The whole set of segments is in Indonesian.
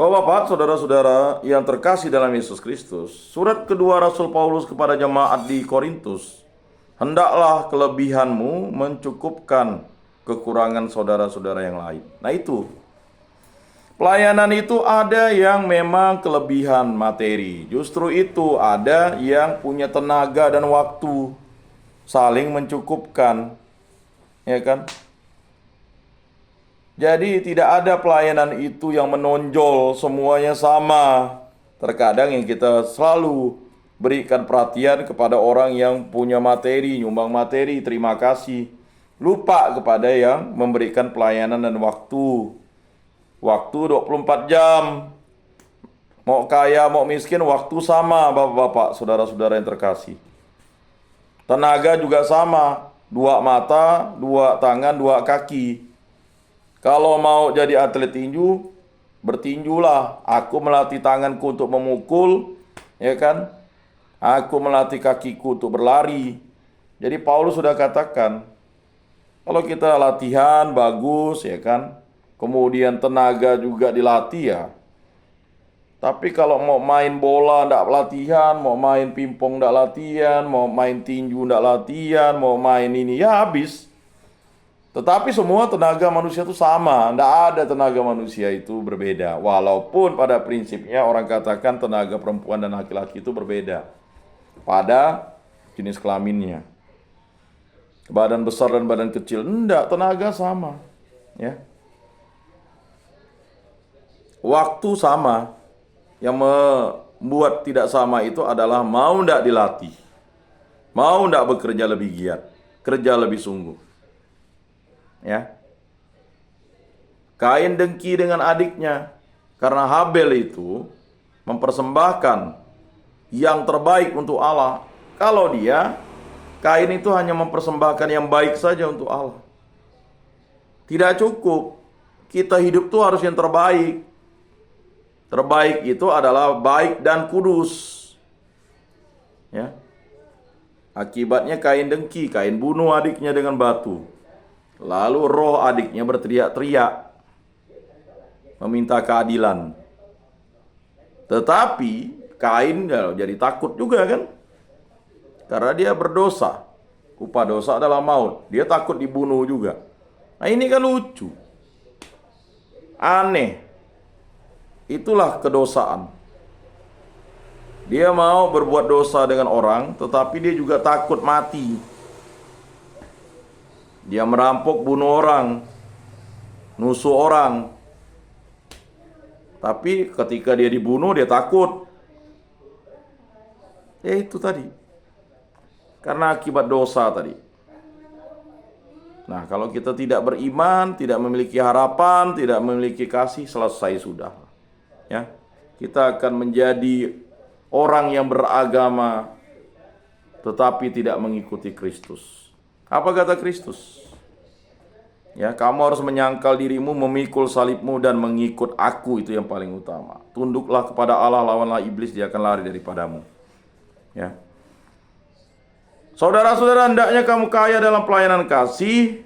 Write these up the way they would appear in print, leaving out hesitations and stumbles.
Bapak-bapak, saudara-saudara yang terkasih dalam Yesus Kristus, surat kedua Rasul Paulus kepada jemaat di Korintus, hendaklah kelebihanmu mencukupkan kekurangan saudara-saudara yang lain. Nah itu, pelayanan itu ada yang memang kelebihan materi, justru itu ada yang punya tenaga dan waktu, saling mencukupkan, ya kan? Jadi tidak ada pelayanan itu yang menonjol semuanya sama. Terkadang yang kita selalu berikan perhatian kepada orang yang punya materi, nyumbang materi, terima kasih. Lupa kepada yang memberikan pelayanan dan waktu. Waktu 24 jam. Mau kaya, mau miskin, waktu sama bapak-bapak, saudara-saudara yang terkasih. Tenaga juga sama. 2 mata, 2 tangan, 2 kaki. Kalau mau jadi atlet tinju, bertinjulah. Aku melatih tanganku untuk memukul, ya kan? Aku melatih kakiku untuk berlari. Jadi Paulus sudah katakan, kalau kita latihan bagus, ya kan? Kemudian tenaga juga dilatih ya. Tapi kalau mau main bola ndak latihan, mau main pingpong ndak latihan, mau main tinju ndak latihan, mau main ini ya habis. Tetapi semua tenaga manusia itu sama, tidak ada tenaga manusia itu berbeda. Walaupun pada prinsipnya orang katakan tenaga perempuan dan laki-laki itu berbeda pada jenis kelaminnya. Badan besar dan badan kecil, tidak, tenaga sama. Ya. Waktu sama, yang membuat tidak sama itu adalah mau tidak dilatih, mau tidak bekerja lebih giat, kerja lebih sungguh. Ya. Kain dengki dengan adiknya karena Habel itu mempersembahkan yang terbaik untuk Allah. Kalau dia, Kain itu hanya mempersembahkan yang baik saja untuk Allah. Tidak cukup. Kita hidup tuh harus yang terbaik. Terbaik itu adalah baik dan kudus. Ya. Akibatnya Kain dengki, Kain bunuh adiknya dengan batu. Lalu roh adiknya berteriak-teriak meminta keadilan. Tetapi Kain jadi takut juga kan? Karena dia berdosa. Upah dosa adalah maut. Dia takut dibunuh juga. Nah ini kan lucu. Aneh. Itulah kedosaan. Dia mau berbuat dosa dengan orang, tetapi dia juga takut mati. Dia merampok, bunuh orang, nusuk orang. Tapi ketika dia dibunuh, dia takut. Ya itu tadi. Karena akibat dosa tadi. Nah, kalau kita tidak beriman, tidak memiliki harapan, tidak memiliki kasih, selesai sudah. Ya, kita akan menjadi orang yang beragama, tetapi tidak mengikuti Kristus. Apa kata Kristus? Ya, kamu harus menyangkal dirimu, memikul salibmu dan mengikut aku, itu yang paling utama. Tunduklah kepada Allah, lawanlah iblis, dia akan lari daripadamu. Ya. Saudara-saudara, hendaknya kamu kaya dalam pelayanan kasih,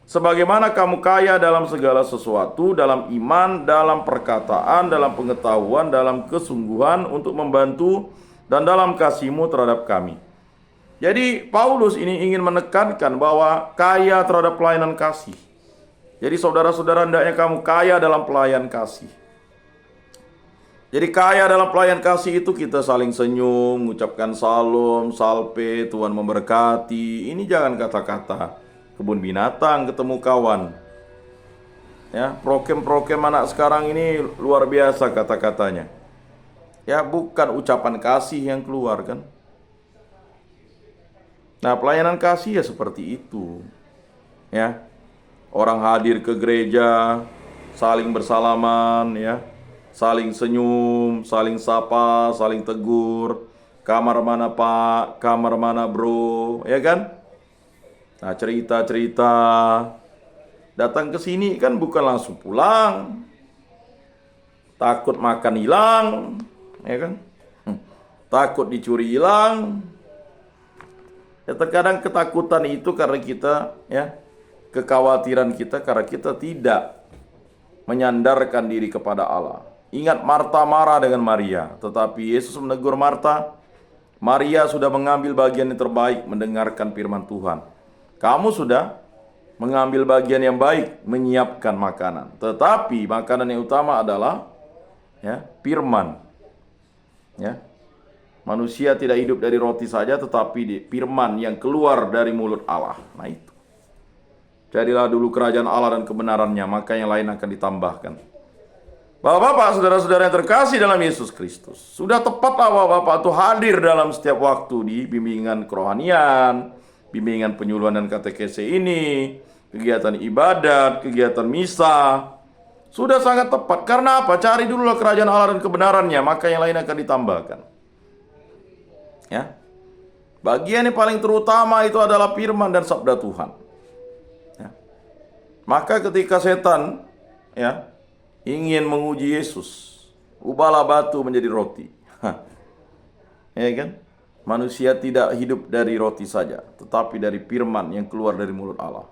sebagaimana kamu kaya dalam segala sesuatu, dalam iman, dalam perkataan, dalam pengetahuan, dalam kesungguhan untuk membantu, dan dalam kasihmu terhadap kami. Jadi Paulus ini ingin menekankan bahwa kaya terhadap pelayanan kasih. Jadi saudara-saudara, hendaknya kamu kaya dalam pelayan kasih. Jadi kaya dalam pelayan kasih itu kita saling senyum, mengucapkan salam, salpe, Tuhan memberkati. Ini jangan kata-kata kebun binatang ketemu kawan. Ya, prokem-prokem anak sekarang ini luar biasa kata-katanya. Ya, bukan ucapan kasih yang keluar kan. Nah, pelayanan kasih ya seperti itu. Ya. Orang hadir ke gereja, saling bersalaman, ya. Saling senyum, saling sapa, saling tegur. Kamar mana Pak? Kamar mana Bro? Ya kan? Nah, cerita-cerita. Datang ke sini kan bukan langsung pulang. Takut makan hilang, ya kan? Takut dicuri hilang. Ya, terkadang ketakutan itu karena kita, ya, kekhawatiran kita karena kita tidak menyandarkan diri kepada Allah. Ingat Marta marah dengan Maria, tetapi Yesus menegur Marta, Maria sudah mengambil bagian yang terbaik mendengarkan firman Tuhan. Kamu sudah mengambil bagian yang baik menyiapkan makanan. Tetapi makanan yang utama adalah firman. Ya. Manusia tidak hidup dari roti saja, tetapi di firman yang keluar dari mulut Allah. Nah itu. Jadilah dulu kerajaan Allah dan kebenarannya, maka yang lain akan ditambahkan. Bapak-bapak, saudara-saudara yang terkasih dalam Yesus Kristus, sudah tepatlah bapak-bapak itu hadir dalam setiap waktu di bimbingan kerohanian, bimbingan penyuluhan dan katekese ini, kegiatan ibadat, kegiatan misa. Sudah sangat tepat. Karena apa? Cari dululah kerajaan Allah dan kebenarannya, maka yang lain akan ditambahkan. Ya. Bagian yang paling terutama itu adalah firman dan sabda Tuhan. Ya. Maka ketika setan ingin menguji Yesus, ubahlah batu menjadi roti. Ya kan? Manusia tidak hidup dari roti saja, tetapi dari firman yang keluar dari mulut Allah.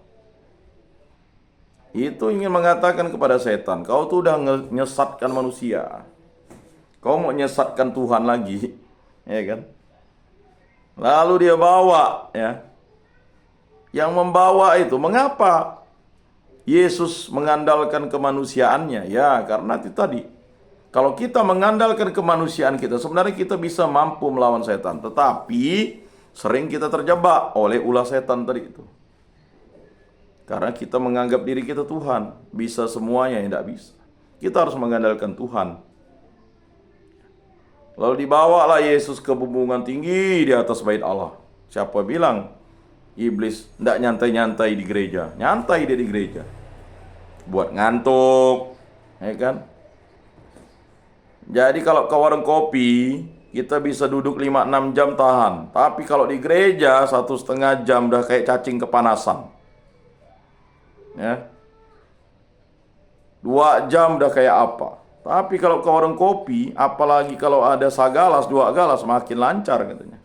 Itu ingin mengatakan kepada setan, kau tuh udah menyesatkan manusia. Kau mau menyesatkan Tuhan lagi, ya kan? Lalu dia bawa, yang membawa itu, mengapa Yesus mengandalkan kemanusiaannya? Ya, karena itu tadi. Kalau kita mengandalkan kemanusiaan kita, sebenarnya kita bisa mampu melawan setan. Tetapi sering kita terjebak oleh ulah setan tadi itu. Karena kita menganggap diri kita Tuhan, bisa semuanya, tidak bisa. Kita harus mengandalkan Tuhan. Lalu dibawalah Yesus ke bumbungan tinggi di atas bait Allah. Siapa bilang iblis tidak nyantai-nyantai di gereja? Nyantai dia di gereja. Buat ngantuk, ya kan? Jadi kalau ke warung kopi, kita bisa duduk 5-6 jam tahan. Tapi kalau di gereja 1,5 jam udah kayak cacing kepanasan. Ya. 2 jam udah kayak apa. Tapi kalau ke warung kopi, apalagi kalau ada sagalas, 2 galas, makin lancar katanya.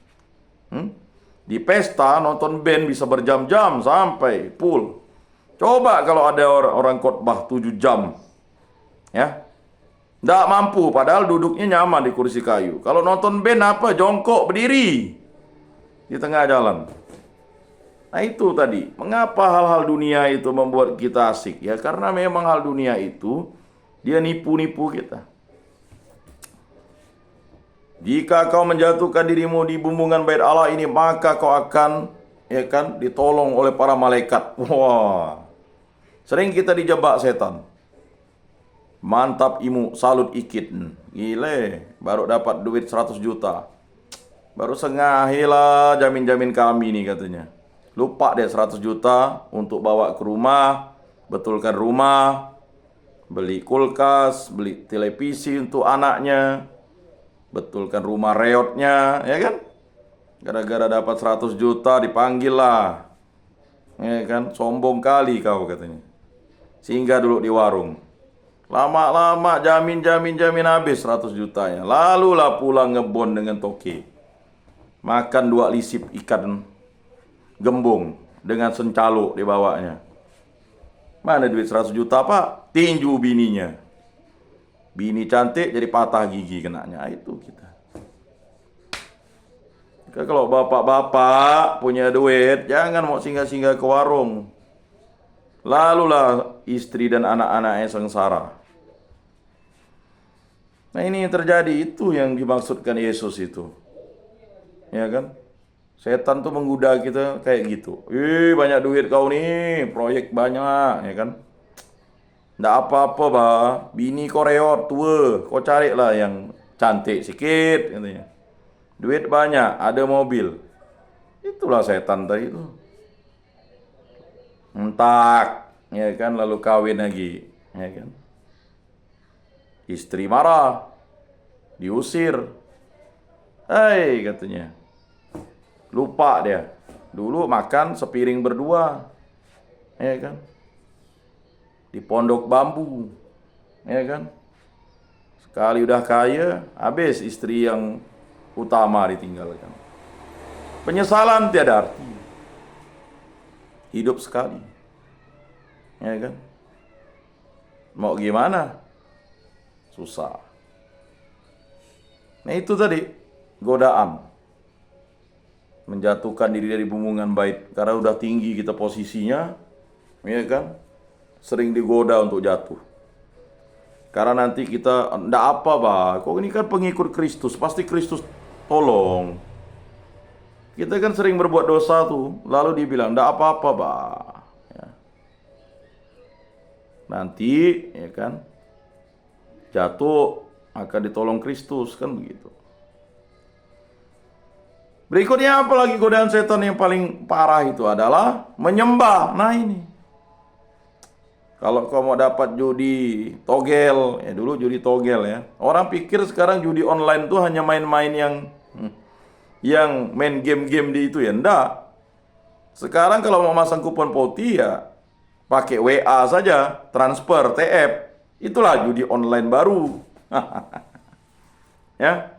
Di pesta nonton band bisa berjam-jam sampai full. Coba kalau ada orang khotbah 7 jam. Ya. Nggak mampu, padahal duduknya nyaman di kursi kayu. Kalau nonton band apa? Jongkok, berdiri. Di tengah jalan. Nah itu tadi. Mengapa hal-hal dunia itu membuat kita asik? Ya karena memang hal dunia itu, dia nipu-nipu kita. Jika kau menjatuhkan dirimu di bumbungan bait Allah ini, maka kau akan ditolong oleh para malaikat. Wah. Sering kita dijebak setan. Mantap imu, salut ikit. Gile, baru dapat duit 100 juta. Baru sengahilah jamin-jamin kami nih katanya. Lupa deh 100 juta untuk bawa ke rumah, betulkan rumah, beli kulkas, beli televisi untuk anaknya, betulkan rumah reotnya, ya kan? Gara-gara dapat 100 juta dipanggil lah. Ya kan, sombong kali kau katanya. Singgah dulu di warung. Lama-lama jamin habis 100 jutanya. Lalulah pulang ngebon dengan toke. Makan 2 lisip ikan gembung dengan sencalo dibawanya. Mana duit 100 juta pak? Tinju bininya. Bini cantik jadi patah gigi kenanya. Itu kita. Kalau bapak-bapak punya duit, jangan mau singgah-singgah ke warung. Lalulah istri dan anak-anaknya sengsara. Nah ini yang terjadi, itu yang dimaksudkan Yesus itu. Ya kan? Setan tuh menggoda kita kayak gitu. Banyak duit kau nih, proyek banyak, ya kan? Nggak apa-apa, bah. Bini kau reot, tua. Kau carilah yang cantik sikit, katanya. Duit banyak, ada mobil. Itulah setan tadi itu. Entak, ya kan? Lalu kawin lagi, ya kan? Istri marah, diusir. Katanya. Lupa dia. Dulu makan sepiring berdua. Ya kan? Di pondok bambu. Ya kan? Sekali udah kaya, habis istri yang utama ditinggalkan. Penyesalan tiada arti. Hidup sekali. Ya kan? Mau gimana? Susah. Nah itu tadi, godaan. Menjatuhkan diri dari bumbungan bait. Karena udah tinggi kita posisinya, ya kan? Sering digoda untuk jatuh. Karena nanti kita, ndak apa bah, kok ini kan pengikut Kristus, pasti Kristus tolong. Kita kan sering berbuat dosa tuh, lalu dibilang, ndak apa-apa bah. Ya. Nanti, ya kan, jatuh akan ditolong Kristus, kan begitu. Berikutnya apalagi godaan setan yang paling parah itu adalah menyembah. Nah ini. Kalau kau mau dapat judi togel, ya dulu judi togel ya. Orang pikir sekarang judi online tuh hanya main-main yang main game-game di itu ya. Enggak. Sekarang kalau mau masang kupon putih ya pakai WA saja, transfer, TF. Itulah judi online baru. Ya.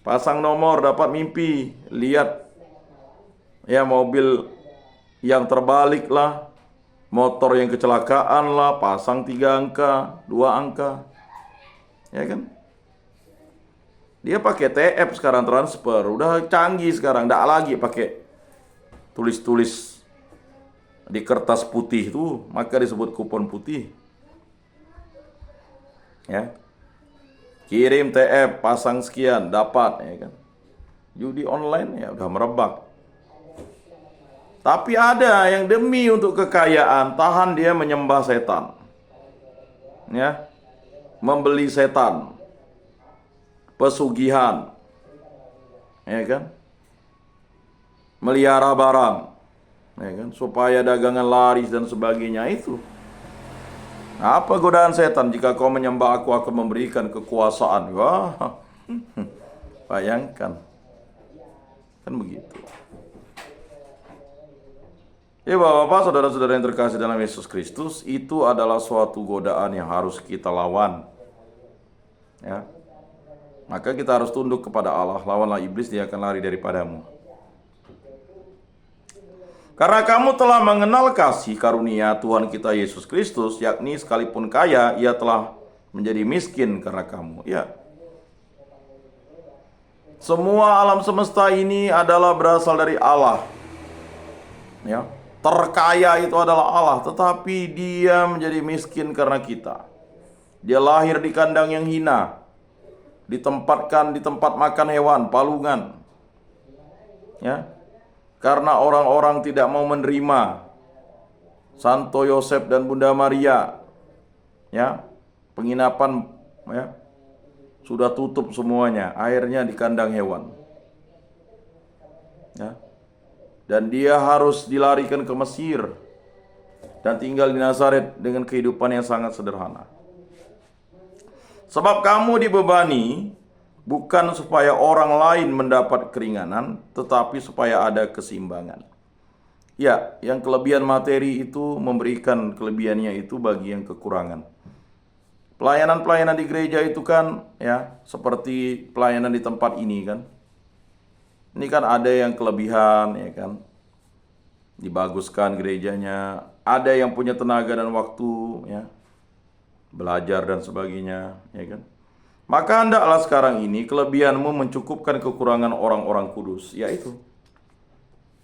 Pasang nomor dapat mimpi, lihat ya mobil yang terbalik lah, motor yang kecelakaan lah, pasang 3 angka, 2 angka. Ya kan? Dia pakai TF sekarang transfer, udah canggih sekarang, enggak lagi pakai tulis-tulis di kertas putih tuh, maka disebut kupon putih. Ya. Kirim TF, pasang sekian, dapat, ya kan. Judi online ya udah merebak. Tapi ada yang demi untuk kekayaan, tahan dia menyembah setan. Ya. Membeli setan. Pesugihan. Ya kan? Melihara barang. Ya kan? Supaya dagangan laris dan sebagainya itu. Apa godaan setan? Jika kau menyembah aku akan memberikan kekuasaan. Wah, bayangkan. Kan begitu. Ya Bapak-bapak, saudara-saudara yang terkasih dalam Yesus Kristus, itu adalah suatu godaan yang harus kita lawan. Ya. Maka kita harus tunduk kepada Allah. Lawanlah iblis, dia akan lari daripadamu. Karena kamu telah mengenal kasih karunia Tuhan kita Yesus Kristus, yakni sekalipun kaya, ia telah menjadi miskin karena kamu. Ya. Semua alam semesta ini adalah berasal dari Allah. Ya. Terkaya itu adalah Allah, tetapi dia menjadi miskin karena kita. Dia lahir di kandang yang hina, ditempatkan di tempat makan hewan, palungan. Ya. Karena orang-orang tidak mau menerima Santo Yosef dan Bunda Maria, ya, penginapan ya, sudah tutup semuanya, akhirnya di kandang hewan. Ya. Dan dia harus dilarikan ke Mesir dan tinggal di Nazaret dengan kehidupan yang sangat sederhana. Sebab kamu dibebani bukan supaya orang lain mendapat keringanan, tetapi supaya ada keseimbangan. Ya, yang kelebihan materi itu memberikan kelebihannya itu bagi yang kekurangan. Pelayanan-pelayanan di gereja itu kan ya seperti pelayanan di tempat ini kan. Ini kan ada yang kelebihan ya kan. Dibaguskan gerejanya, ada yang punya tenaga dan waktu ya. Belajar dan sebagainya ya kan. Maka hendaklah sekarang ini kelebihanmu mencukupkan kekurangan orang-orang kudus, yaitu.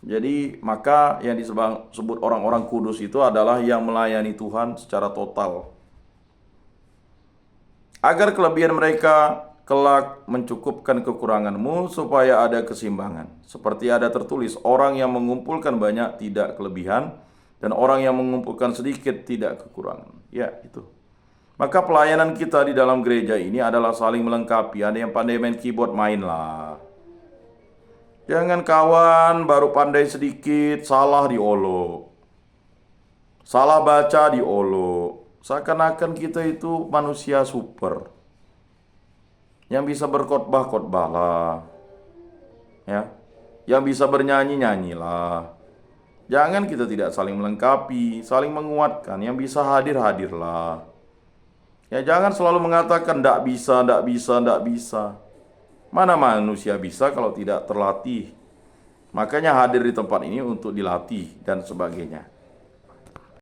Jadi maka yang disebut orang-orang kudus itu adalah yang melayani Tuhan secara total. Agar kelebihan mereka kelak mencukupkan kekuranganmu supaya ada keseimbangan. Seperti ada tertulis, orang yang mengumpulkan banyak tidak kelebihan, dan orang yang mengumpulkan sedikit tidak kekurangan. Ya, itu. Maka pelayanan kita di dalam gereja ini adalah saling melengkapi. Ada yang pandai main keyboard, mainlah. Jangan kawan baru pandai sedikit, salah diolok. Salah baca diolok. Seakan-akan kita itu manusia super. Yang bisa berkhotbah-khotbahlah. Ya. Yang bisa bernyanyi-nyanyilah. Jangan kita tidak saling melengkapi, saling menguatkan. Yang bisa hadir-hadirlah. Ya jangan selalu mengatakan ndak bisa, ndak bisa, ndak bisa. Mana manusia bisa kalau tidak terlatih? Makanya hadir di tempat ini untuk dilatih dan sebagainya.